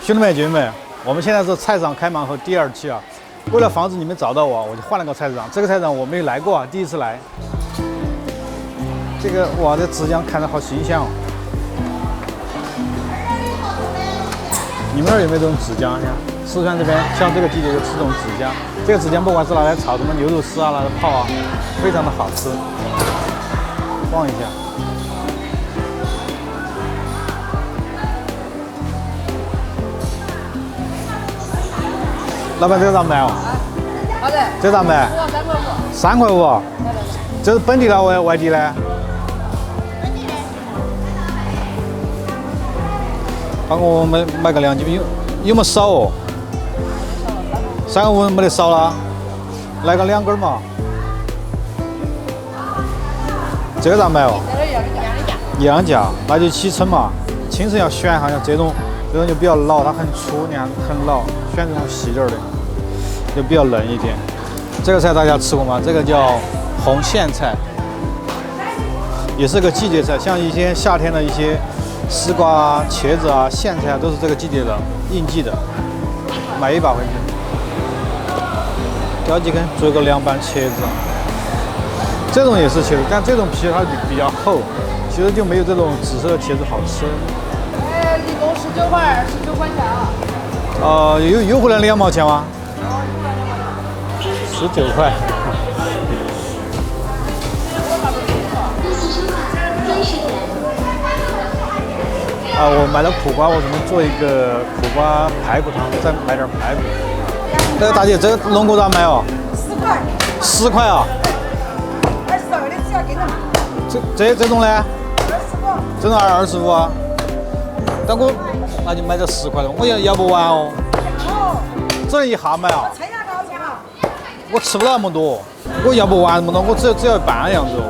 兄弟们、姐妹们，我们现在是菜场开盲盒第2期啊。为了防止你们找到我，我就换了个菜市场。这个菜市场我没有来过啊，第一次来。这个哇，这纸浆看着好形象哦。你们那儿有没有这种纸浆呀？四川这边像这个季节就吃这种纸浆。这个纸浆不管是拿来炒什么牛肉丝啊，拿来泡啊，非常的好吃。晃一下。 老板，这个咋卖哦？好的。这咋卖？3块5。这是本地的外地的？帮我买个2斤，有没少哦？3块5没得少了，来个2根嘛。这个咋卖哦？一样价，那就7称嘛。清称要选哈，像这种就比较老，它很粗，你看很老。 选这种细点的，就比较嫩一点。这个菜大家吃过吗？这个叫红苋菜，也是个季节菜。像一些夏天的一些丝瓜啊、茄子啊、苋菜啊，都是这个季节的应季的。买1把回去，挑几根，做个凉拌茄子。这种也是茄子，但这种皮它比较厚，其实就没有这种紫色的茄子好吃。一共19块，19块钱啊。 又回来2毛钱吗？19块。我买了苦瓜，我准备做一个苦瓜排骨汤，再买点排骨。这个大姐，这个龙骨咋卖哦？10块。10块啊？22的只要给他。这种呢？25。这种25啊？但我。 那就买这10块的，我要不完哦。这一下买啊？我吃不到那么多，我要不完那么多，我只要半样子哦。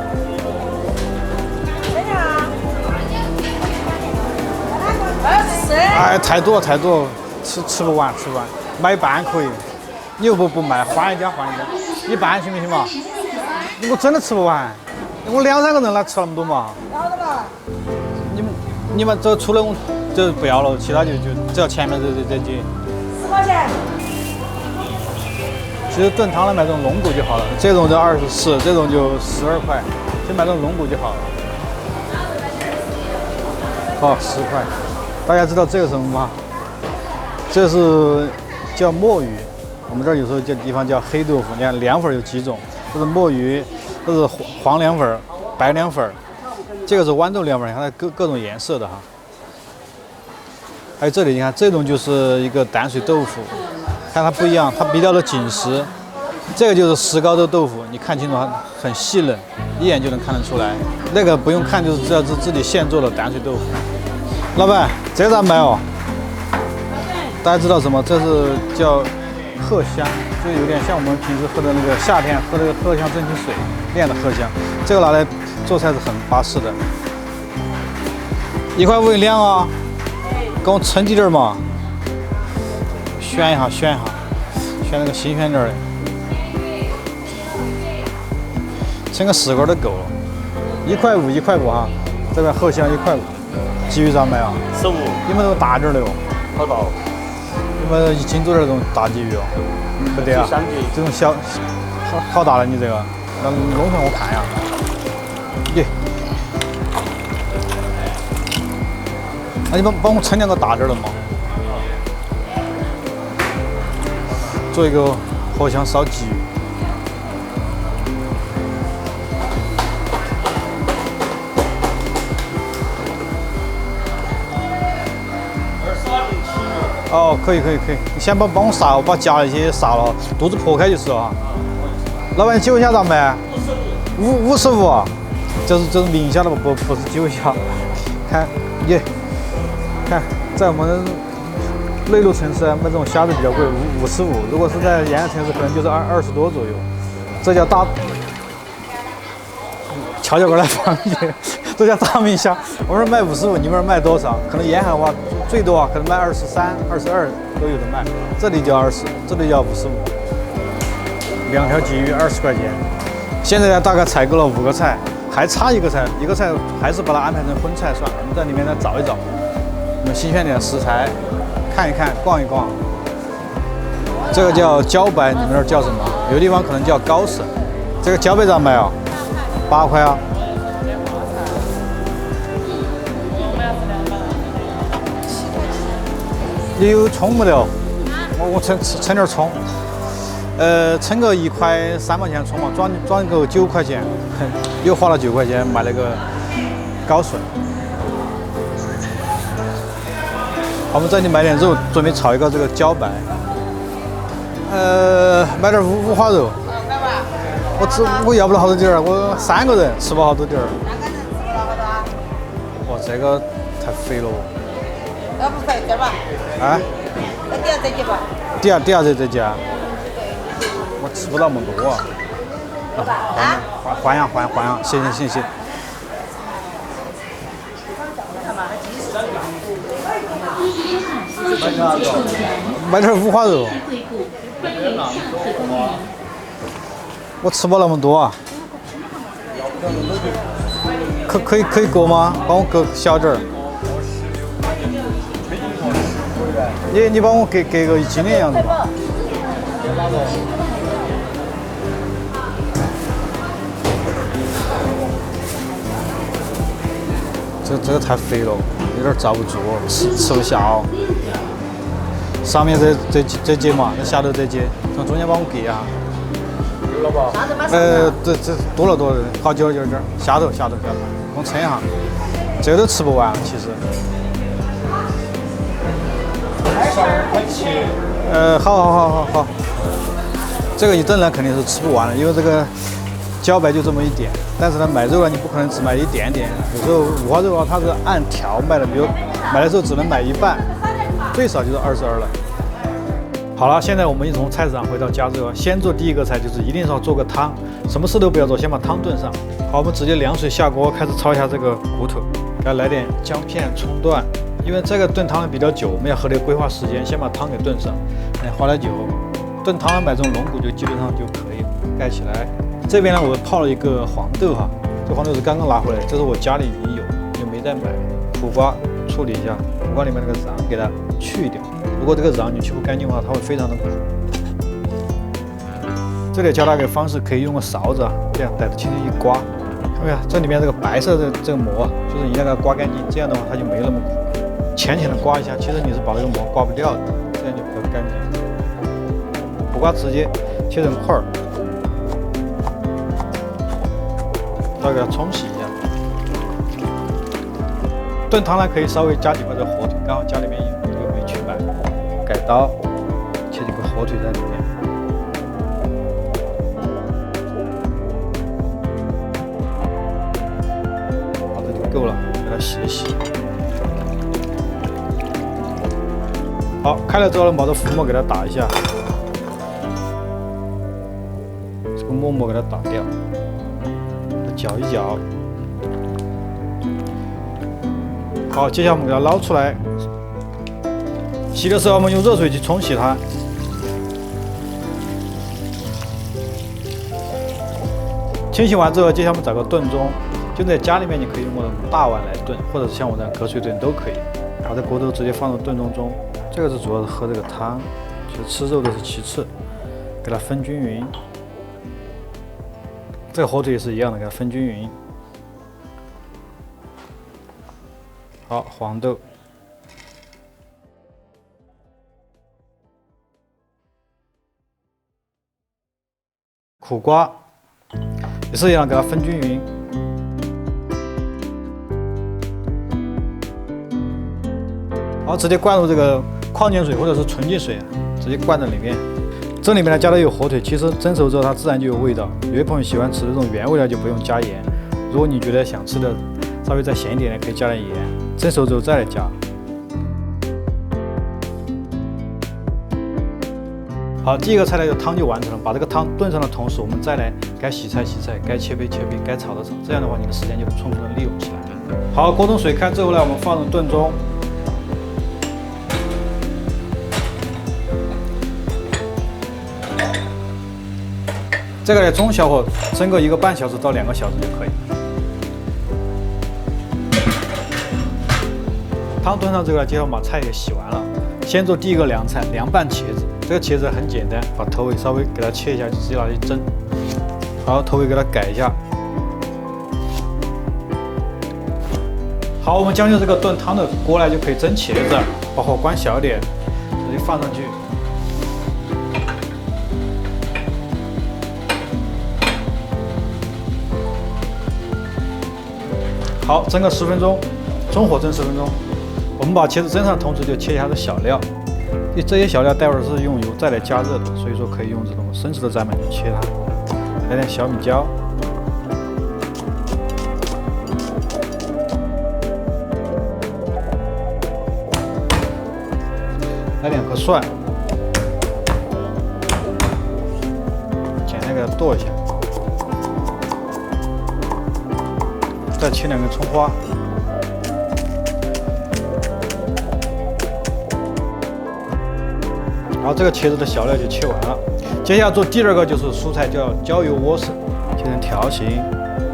哎，太多了，吃不完，买一半可以。你又不卖，换一家，一半行不行嘛？我真的吃不完，我2、3个人哪吃那么多嘛？你们这除了我。 这不要了，其他就只要前面这几。10块钱。其实炖汤来买这种龙骨就好了，这种就24，这种就12块，就买这种龙骨就好了。好，10块。大家知道这个什么吗？这是叫墨鱼，我们这儿有时候叫地方叫黑豆腐。你看凉粉有几种，这是墨鱼，这是黄凉粉、白凉粉，这个是豌豆凉粉，看它各种颜色的哈。 还有这里，你看这种就是一个淡水豆腐，看它不一样，它比较的紧实。这个就是石膏的豆腐，你看清楚它很细嫩，一眼就能看得出来。那个不用看，就是知道是自己现做的淡水豆腐。老板，这咋卖哦？大家知道什么？这是叫荷香，就有点像我们平时喝的那个夏天喝那个荷香蒸汽水那样的荷香。这个拿来做菜是很巴适的。1块5一两啊。 给我称几点嘛？选一下，选那个新鲜点的，称个10根都够了。1块5，1块5哈。这边荷香1块5，鲫鱼咋卖啊？15。有没有那种大点的哦？好大。有没有1斤多点这种大鲫鱼哦？不得啊。这种小，好大了你这个，那弄上我看呀。耶。 那你帮我称2个大点的嘛，做一个荷香烧鲫鱼。哦，可以，你先帮我杀，我把夹那些杀了，肚子破开就是了哈。老板，酒虾咋卖？55，这是明虾的不是酒虾，看耶。 看，在我们内陆城市买这种虾子比较贵，55。如果是在沿岸城市，可能就是20多左右。这叫大，悄悄过来放进去，这叫大明虾。我们这卖55，你们这卖多少？可能沿海的话，最多啊，可能卖23、22都有的卖。这里叫20，这里叫55。2条鲫鱼20块钱。现在呢，大概采购了5个菜，还差一个菜，还是把它安排成荤菜算了。我们在里面呢找一找。 新鲜点的食材，看一看，逛一逛。这个叫茭白，你们那儿叫什么？有的地方可能叫高笋。这个茭白咋卖啊？8块啊。你有葱没得哦？我称点葱。称个1块3毛钱葱嘛，装个9块钱，又花了9块钱买了个高笋。我们这里买点肉，准备炒一个这个茭白。买点五花肉。我要不了好多点儿，我3个人吃不好多点儿。3个人吃不了好多啊？哇，这个太肥了哦。要不再加吧？啊？那底下再加吧？底下再加。我吃不到那么多啊。啊？换样，谢谢。买点五花肉。我吃不那么多啊。可以割吗？帮我割小点儿。你帮我给个1斤的样子吧。这个太肥了，有点遭不住，吃不下哦。上面这节嘛，那下头这节，从中间帮我给啊。有了吧？这多了，好点，下头，我称一下，这个都吃不完，其实。好，这个一整呢肯定是吃不完了，因为这个茭白就这么一点，但是呢买肉呢你不可能只买一点点，有时候五花肉啊它是按条卖的，比如买的时候只能买一半，最少就是22了。好了，现在我们从菜市场回到家之后，先做第一个菜就是一定是要做个汤，什么事都不要做，先把汤炖上。好，我们直接凉水下锅，开始焯一下这个骨头，给它来点姜片、葱段。因为这个炖汤比较久，我们要合理规划时间，先把汤给炖上。花点酒，炖汤买这种龙骨就基本上就可以了。盖起来。这边呢，我泡了一个黄豆哈，这黄豆是刚刚拿回来，这是我家里已经有，就没再买。苦瓜处理一下，苦瓜里面那个瓤给它去掉。如果这个瓤你去不干净的话，它会非常的苦。这里教大家一个方式，可以用个勺子啊，这样逮着轻轻一刮，看没有？这里面这个白色的这个膜，就是一定要给它刮干净，这样的话它就没那么苦。浅的刮一下，其实你是把这个膜刮不掉的，这样就比较干净。不刮直接切成块儿，再给它冲洗一下。炖汤呢可以稍微加几块这个火腿，刚好家里面有，又没去买。改刀切几块火腿在里面。好，这就够了，给它洗一洗。好，开了之后呢，把这浮沫给它打一下，这个沫给它打掉，搅一搅。好，接下来我们给它捞出来。洗的时候我们用热水去冲洗它。清洗完之后，接下来我们找个炖盅，就在家里面你可以用我的大碗来炖，或者是像我这样隔水炖都可以。把这锅头直接放到炖盅中。这个是主要是喝这个汤，其实吃肉的是其次，给它分均匀。这个火腿也是一样的，给它分均匀。好，黄豆，苦瓜也是一样，给它分均匀。好，直接灌入这个矿泉水或者是纯净水，直接灌在里面。这里面呢加的有火腿，其实蒸熟之后它自然就有味道。有些朋友喜欢吃这种原味料就不用加盐。如果你觉得想吃的稍微再咸一点的，可以加点盐。蒸熟之后再来加。好，第一个菜呢，汤就完成了。把这个汤炖上的同时，我们再来该洗菜洗菜，该切配切配，该炒的炒。这样的话，你的时间就充分的利用起来。好，锅中水开之后呢，我们放入炖盅。这个呢，中小火蒸个1个半小时到2个小时就可以。汤炖上之后呢，接着我们把菜给洗完了，先做第一个凉菜，凉拌茄子。这个茄子很简单，把头尾稍微给它切一下，就直接拿去蒸。好，头尾给它改一下。好，我们将就这个炖汤的锅来就可以蒸茄子，把火关小点，直接放上去。好，蒸个10分钟，中火蒸10分钟。我们把茄子蒸上，同时就切一下这小料。这些小料待会儿是用油再来加热的，所以说可以用这种生吃的砧板去切它。来点小米椒。 来2颗蒜，简单给它剁一下，再切2根葱花，然后这个茄子的小料就切完了。接下来做第2个就是蔬菜，叫椒油莴笋，切成条形，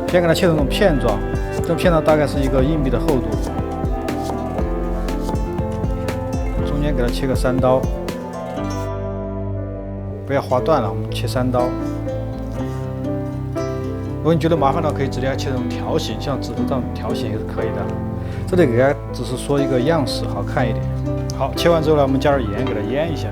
先给它切成这种片状，这种片状大概是一个硬币的厚度。 中间给它切个3刀，不要划断了，我们切3刀。如果你觉得麻烦的话，可以直接切成条形，像指头这样条形也是可以的。这里给它只是说一个样式，好看一点。好，切完之后呢，我们加点盐，给它腌一下。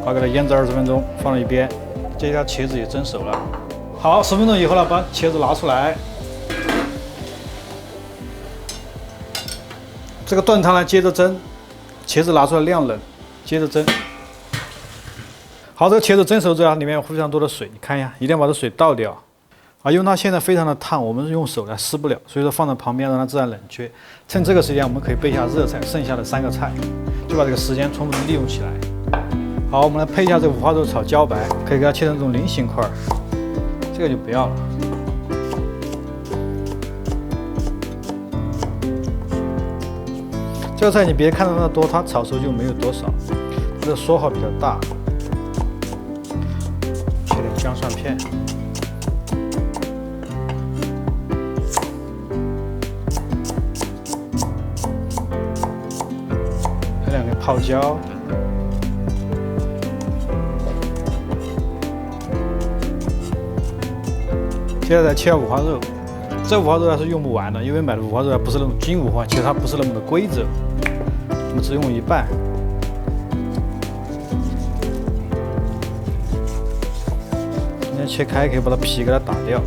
好，给它腌制20分钟，放到一边。接下来茄子也蒸熟了。 好，10分钟以后呢，把茄子拿出来。这个炖汤呢，接着蒸，茄子拿出来晾冷，接着蒸。好，这个茄子蒸熟之后，里面有非常多的水，你看一下，一定要把这水倒掉。啊，因为它现在非常的烫，我们用手来撕不了，所以说放在旁边让它自然冷却。趁这个时间，我们可以备一下热菜，剩下的3个菜，就把这个时间充分利用起来。好，我们来配一下这五花肉炒茭白，可以给它切成这种菱形块。 这个就不要了。这个菜你别看到它多，它炒熟就没有多少，它的缩号比较大。切点姜蒜片，来2根泡椒。 接下来切五花肉，这五花肉还是用不完的，因为买的五花肉还不是那种金五花，其实它不是那么的规则，我们只用一半。今天切开可以把它皮给它打掉，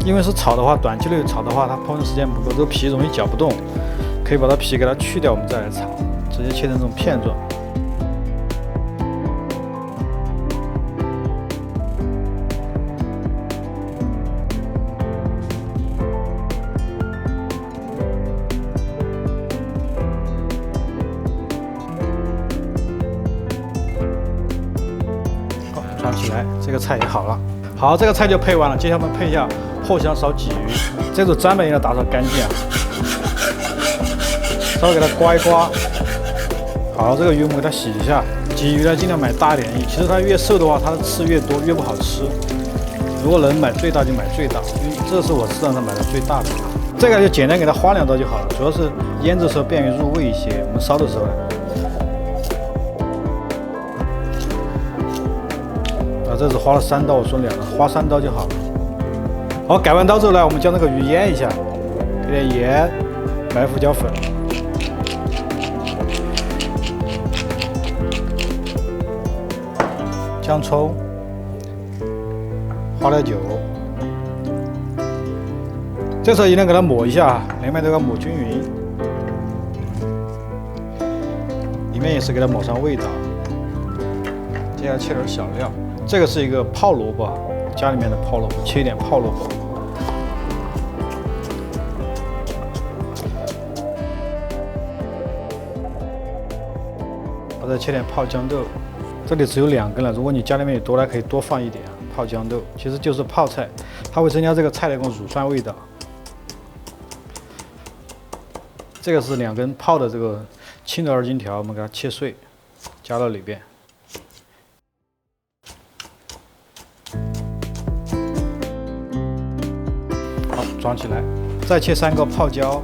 因为是炒的话，短期内炒的话，它烹饪时间不够，这个皮容易搅不动，可以把它皮给它去掉，我们再来炒，直接切成这种片状。 转起来，这个菜也好了。好，这个菜就配完了。接下来我们配一下破香烧鲫鱼，这种砧板也要打扫干净啊，稍微给它刮一刮。好，这个鱼我们给它洗一下。鲫鱼呢，尽量买大点。其实它越瘦的话，它的刺越多，越不好吃。如果能买最大就买最大，因为这是我市场上买的最大的。这个就简单给它划2刀就好了，主要是腌制的时候便于入味一些。我们烧的时候呢。 这是花了3刀，我说2刀，花3刀就好了。好，改完刀之后呢，我们将这个鱼腌一下，给点盐、白胡椒粉、姜葱、花料酒。这时候一定要给它抹一下，两边都要抹均匀，里面也是给它抹上味道。接下来切点小料。 这个是一个泡萝卜，家里面的泡萝卜，切一点泡萝卜，我再切点泡豇豆，这里只有2根了，如果你家里面有多的，可以多放一点泡豇豆，其实就是泡菜，它会增加这个菜的一种乳酸味道。这个是2根泡的这个青的2荆条，我们给它切碎，加到里边。装起来，再切3个泡椒。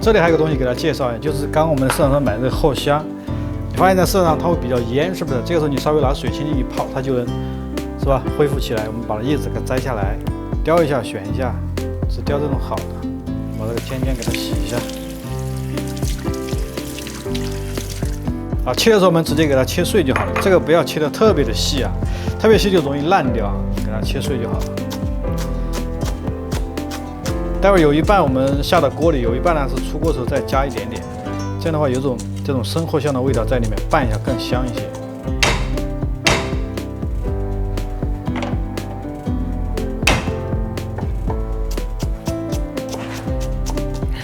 这里还有个东西给大家介绍一下，就是刚刚我们在市场上买的这个后虾，你发现在市场上它会比较腌，是不是？这个时候你稍微拿水轻轻一泡，它就能，是吧？恢复起来。我们把叶子给它摘下来，雕一下，选一下，只雕这种好的。把这个尖尖给它洗一下。好，切的时候我们直接给它切碎就好了，这个不要切的特别的细啊，特别细就容易烂掉，给它切碎就好了。待会儿有一半我们下到锅里，有一半呢是出锅时候再加一点点，这样的话有这种生藿香的味道在里面，拌一下更香一些。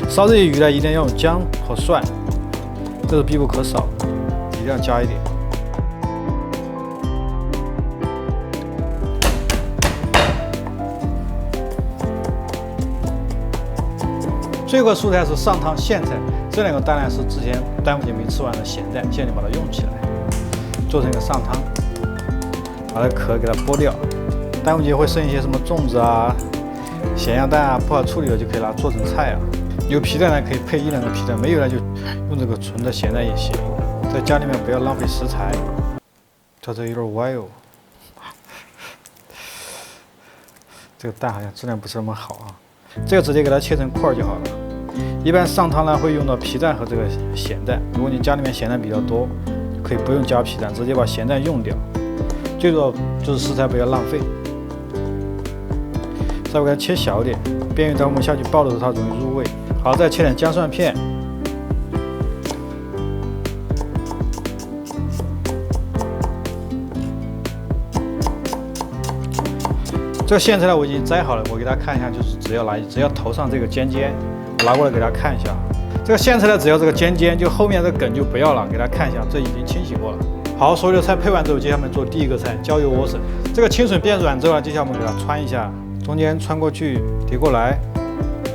烧这些鱼呢，一定要用姜和蒜，这是必不可少的，一定要加一点。最后一个蔬菜是上汤苋菜，这2个当然是之前端午节没吃完的咸菜，现在把它用起来，做成一个上汤，把这壳给它剥掉。端午节会剩一些什么粽子啊、咸鸭蛋啊，不好处理了就可以拿做成菜啊。有皮蛋呢可以配1、2个皮蛋，没有呢就用这个纯的咸蛋也行。在家里面不要浪费食材。它这有点歪哦，这个蛋好像质量不是那么好啊。这个直接给它切成块就好了。一般上汤呢会用到皮蛋和这个咸蛋，如果你家里面咸蛋比较多，可以不用加皮蛋，直接把咸蛋用掉。最主要就是食材不要浪费。稍微给它切小一点，便于等我们下去爆的时候它容易入味。好，再切点姜蒜片。这个苋菜呢我已经摘好了，我给大家看一下，就是只要头上这个尖尖，我拿过来给大家看一下。这个苋菜呢，只要这个尖尖，就后面这个梗就不要了，给大家看一下，这已经清洗过了。好，所有的菜配完之后，接下来做第一个菜椒油莴笋。这个清水变软之后呢，接下来我们给它穿一下，中间穿过去，叠过来。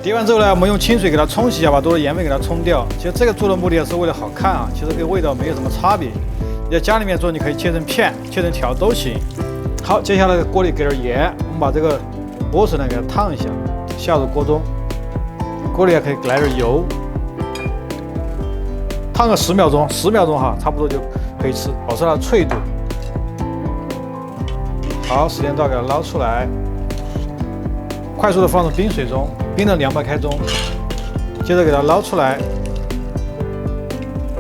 叠完之后呢，我们用清水给它冲洗一下，把多的盐分给它冲掉。其实这个做的目的是为了好看啊，其实跟味道没有什么差别。你在家里面做，你可以切成片、切成条都行。好，接下来锅里给点盐，我们把这个莴笋呢给它烫一下，下入锅中。锅里还可以来点油，烫个10秒钟，10秒钟哈，差不多就可以吃，保持它的脆度。好，时间到，给它捞出来，快速的放入冰水中，冰到200开中，接着给它捞出来。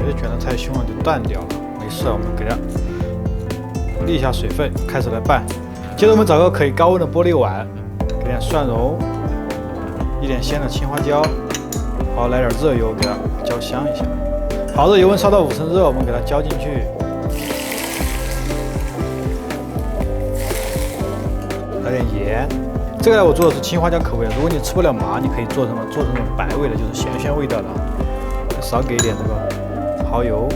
有些卷得太凶了就断掉了，没事，我们给它沥一下水分，开始来拌。接着我们找个可以高温的玻璃碗，给点蒜蓉，一点鲜的青花椒，好，来点热油给它浇香一下。好，热油温烧到5成热，我们给它浇进去，来点盐。这个呢，我做的是青花椒口味，如果你吃不了麻，你可以做成这种白味的，就是咸鲜味道的。少给一点这个蚝油，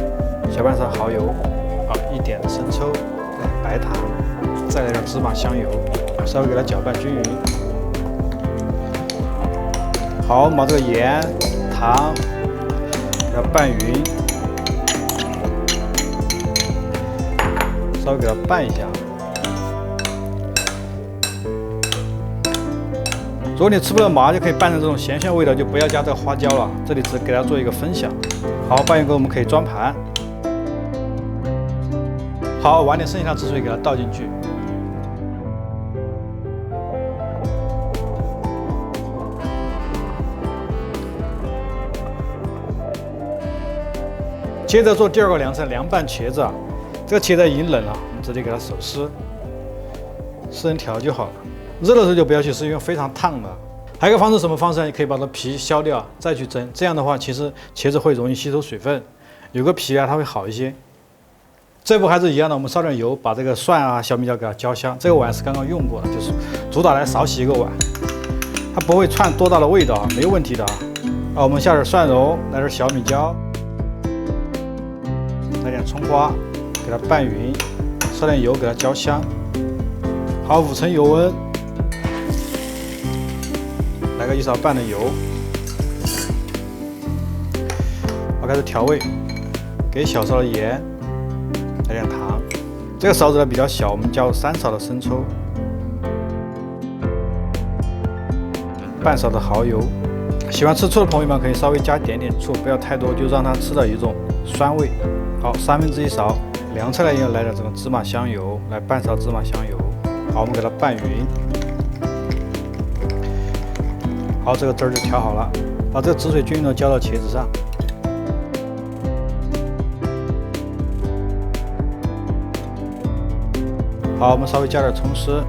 小半勺蚝油，好，一点生抽，白糖，再来点芝麻香油，稍微给它搅拌均匀。好，我们把这个盐、糖给它拌匀，稍微给它拌一下。如果你吃不了麻，就可以拌成这种咸鲜味道，就不要加这个花椒了。这里只给大家做一个分享。好，拌匀后我们可以装盘。好，碗里剩下的汁水给它倒进去。接着做第2个凉菜，凉拌茄子。这个茄子已经冷了，我们直接给它手撕，撕成条就好了。热的时候就不要去撕，因为非常烫的。还有一个方式，什么方式呢？你可以把它皮削掉，再去蒸。这样的话，其实茄子会容易吸收水分，有个皮啊，它会好一些。这步还是一样的，我们烧点油，把这个蒜啊、小米椒给它浇香。这个碗是刚刚用过的，就是主打来少洗一个碗，它不会串多大的味道啊，没有问题的啊。我们下点蒜蓉，来点小米椒，来点葱花，给它拌匀，烧点油给它浇香。好，5成油温，来个1勺半的油。好，开始调味，给小勺的盐，来点糖，这个勺子呢比较小，我们加入3勺的生抽，半勺的蚝油。喜欢吃醋的朋友们可以稍微加一点点醋，不要太多，就让它吃到一种酸味。好，1/3勺。凉菜呢要来点这种芝麻香油，来半勺芝麻香油。好，我们给它拌匀。好，这个汁儿就调好了，把这个止水均匀的浇到茄子上。好，我们稍微加点葱丝，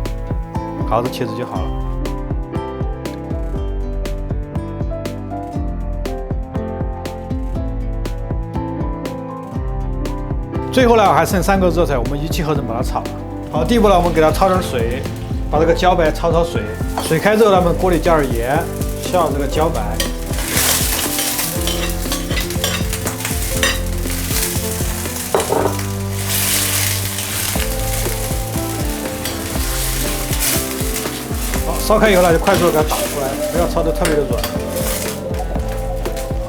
好，这茄子就好了。最后呢，还剩3个热菜，我们一气呵成把它炒了。好，第一步呢，我们给它焯点水，把这个茭白焯水。水开之后呢，我们锅里加点盐，下这个茭白。好，烧开以后呢，就快速的给它打出来，不要焯得特别的软。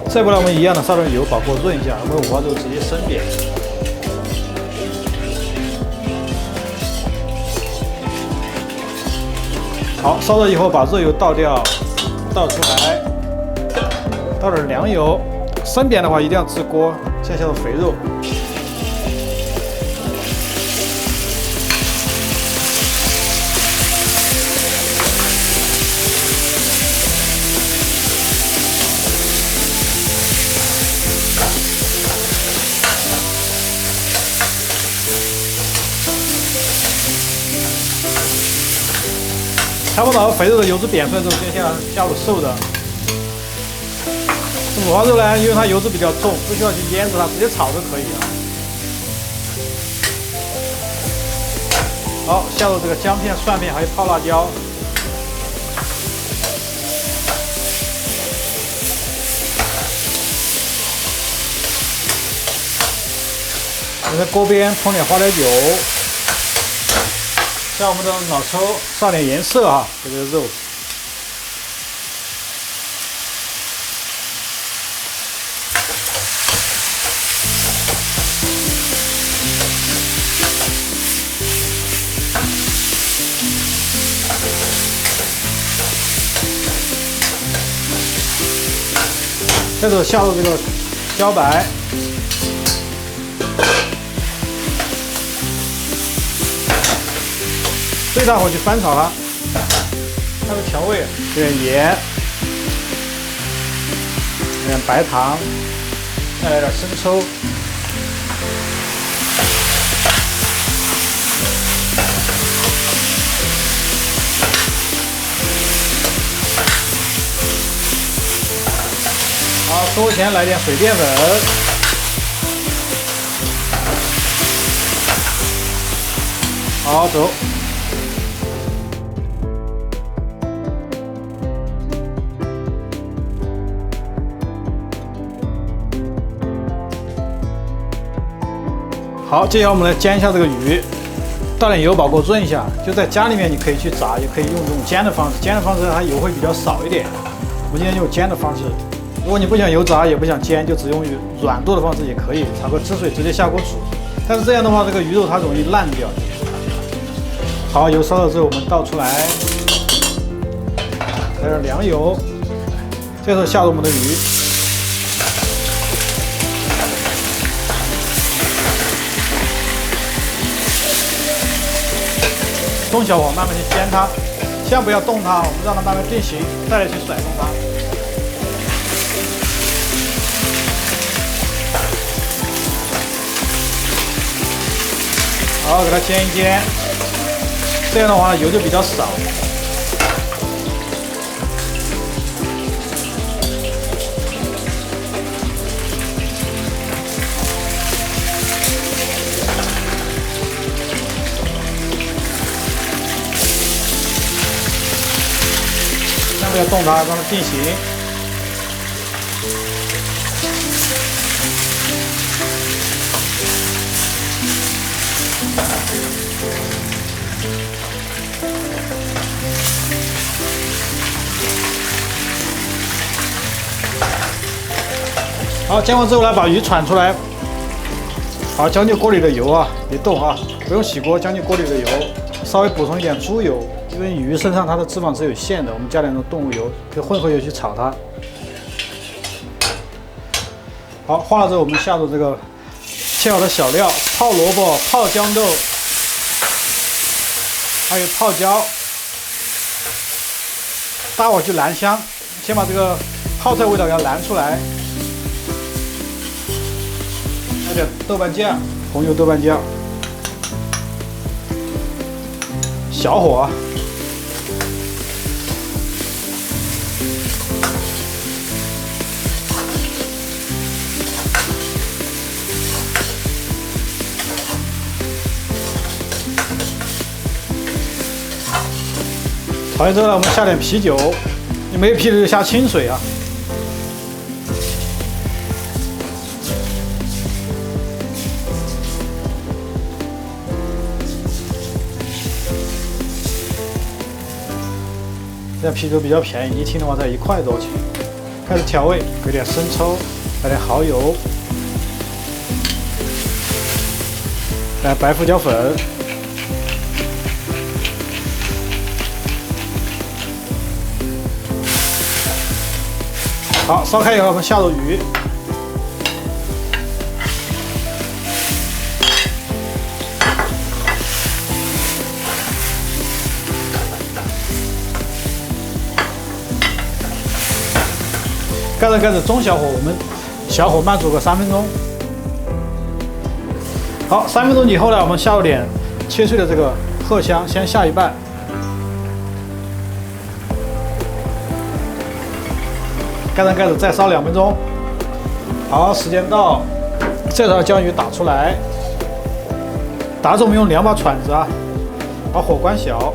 这步呢，我们一样的烧点油，把锅润一下，我们5花肉直接生煸。好，烧热以后把热油倒掉，倒出来，倒点凉油。生煸的话一定要治锅，先下入肥肉。差不多肥肉的油脂煸出来之后，接下来加入瘦的。五花肉呢，因为它油脂比较重，不需要去腌制它，直接炒就可以了。好，下入这个姜片、蒜片还有泡辣椒。我在锅边烹点花雕酒。像我们的老抽上点颜色啊，给这个肉。接着下入这个茭白。最大火去翻炒它，它的调味，有点盐，有点白糖，再来点生抽，好，收前来点水淀粉。好，走。好，接下来我们来煎一下这个鱼，倒点油把锅润一下。就在家里面，你可以去炸，也可以用这种煎的方式。煎的方式它油会比较少一点。我们今天用煎的方式。如果你不想油炸，也不想煎，就只用软剁的方式也可以，炒个汁水直接下锅煮。但是这样的话，这个鱼肉它容易烂掉。好，油烧了之后，我们倒出来，来点凉油，这时候下入我们的鱼。中小火慢慢去煎它，千万不要动它，我们让它慢慢定型，再来去甩动它。好，给它煎一煎，这样的话油就比较少。不要动它，让它定型。好，煎完之后呢，把鱼铲出来，好，将就锅里的油啊，别动啊，不用洗锅，将就锅里的油，稍微补充一点猪油，因为鱼身上它的脂肪是有限的，我们加点动物油，跟混合油去炒它。好，化了之后，我们下入这个切好的小料，泡萝卜、泡豇豆，还有泡椒，大火去燃香，先把这个泡菜味道给它燃出来。加点豆瓣酱，红油豆瓣酱，小火。炒完之后呢，我们下点啤酒，你没有啤酒就下清水啊。这啤酒比较便宜，一听的话才1块多钱。开始调味，给点生抽，来点蚝油，来白胡椒粉。好，烧开以后，我们下入鱼，盖着中小火，我们小火慢煮个3分钟。好，3分钟以后呢，我们下入点切碎的这个荷香，先下一半。盖上盖子，再烧2分钟。好，时间到，这时候将鱼打出来。打的时候我们用2把铲子啊，把火关小，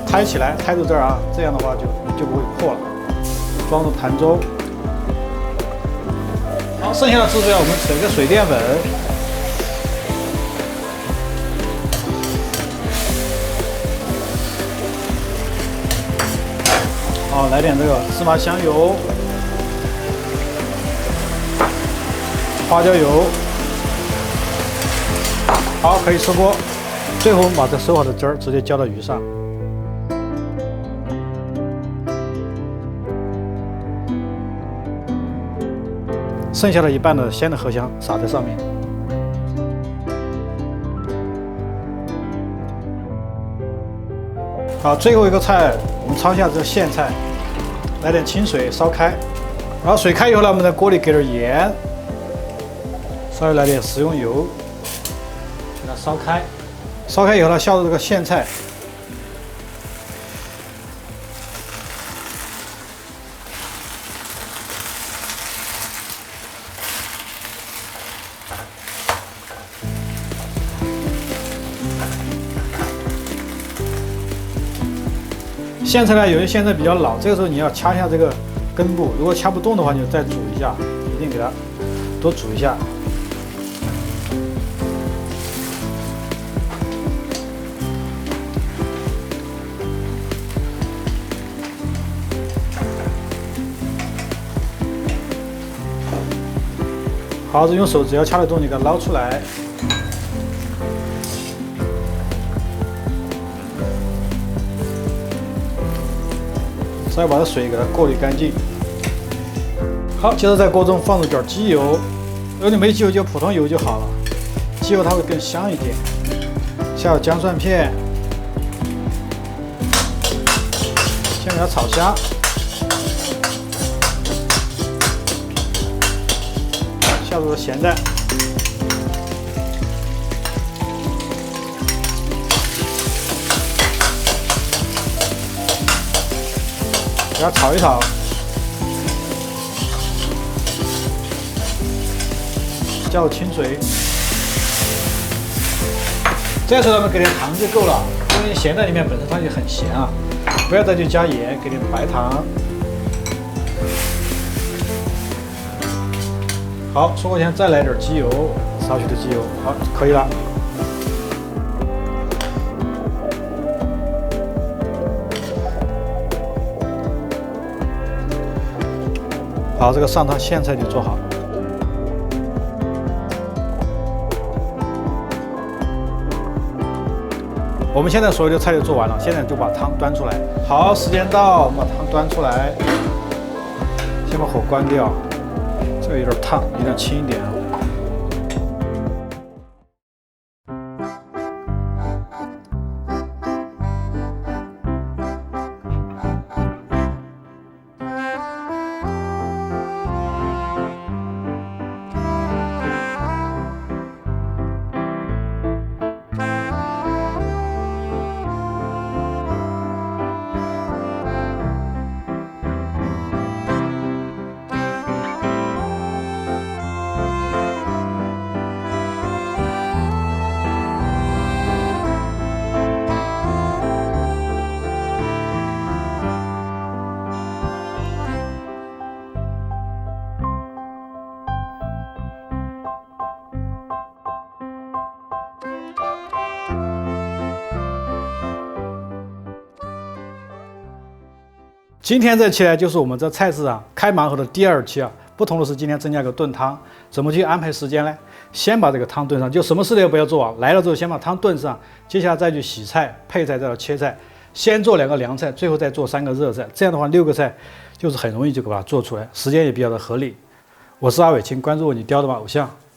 抬起来，抬到这儿啊，这样的话就不会破了。装入盘中。好，剩下的汁水我们扯个水淀粉。好，来点这个芝麻香油、花椒油。好，可以收锅。最后我们把这收好的汁儿直接浇到鱼上。剩下的一半的鲜的荷香撒在上面。好，最后一个菜，我们焯一下这个苋菜，来点清水烧开，然后水开以后呢，我们在锅里给点盐，稍微来点食用油，给它烧开。烧开以后呢，下入这个苋菜。苋菜呢，有些苋菜比较老，这个时候你要掐一下这个根部，如果掐不动的话，你就再煮一下，一定给它多煮一下。好，用手只要掐得动，你给它捞出来。稍微把这水给它过滤干净。好，接着在锅中放入点鸡油，如果你没鸡油就普通油就好了，鸡油它会更香一点。下入姜蒜片，先给它炒香。下入咸蛋。给它炒一炒，加入清水。这时候我们给点糖就够了，因为咸蛋里面本身它就很咸啊，不要再去加盐，给点白糖。好，收锅前再来点鸡油，少许的鸡油，好，可以了。好，这个上汤苋菜就做好。我们现在所有的菜都做完了，现在就把汤端出来。好，时间到，我们把汤端出来，先把火关掉。这个有点烫，一定要轻一点啊。今天这期呢，就是我们这菜市场开盲盒的第2期啊。不同的是，今天增加个炖汤，怎么去安排时间呢？先把这个汤炖上，就什么事都不要做啊。来了之后，先把汤炖上，接下来再去洗菜、配菜，再到切菜。先做2个凉菜，最后再做3个热菜。这样的话，6个菜就是很容易就把它做出来，时间也比较的合理。我是阿伟，请关注我，你雕的吧偶像。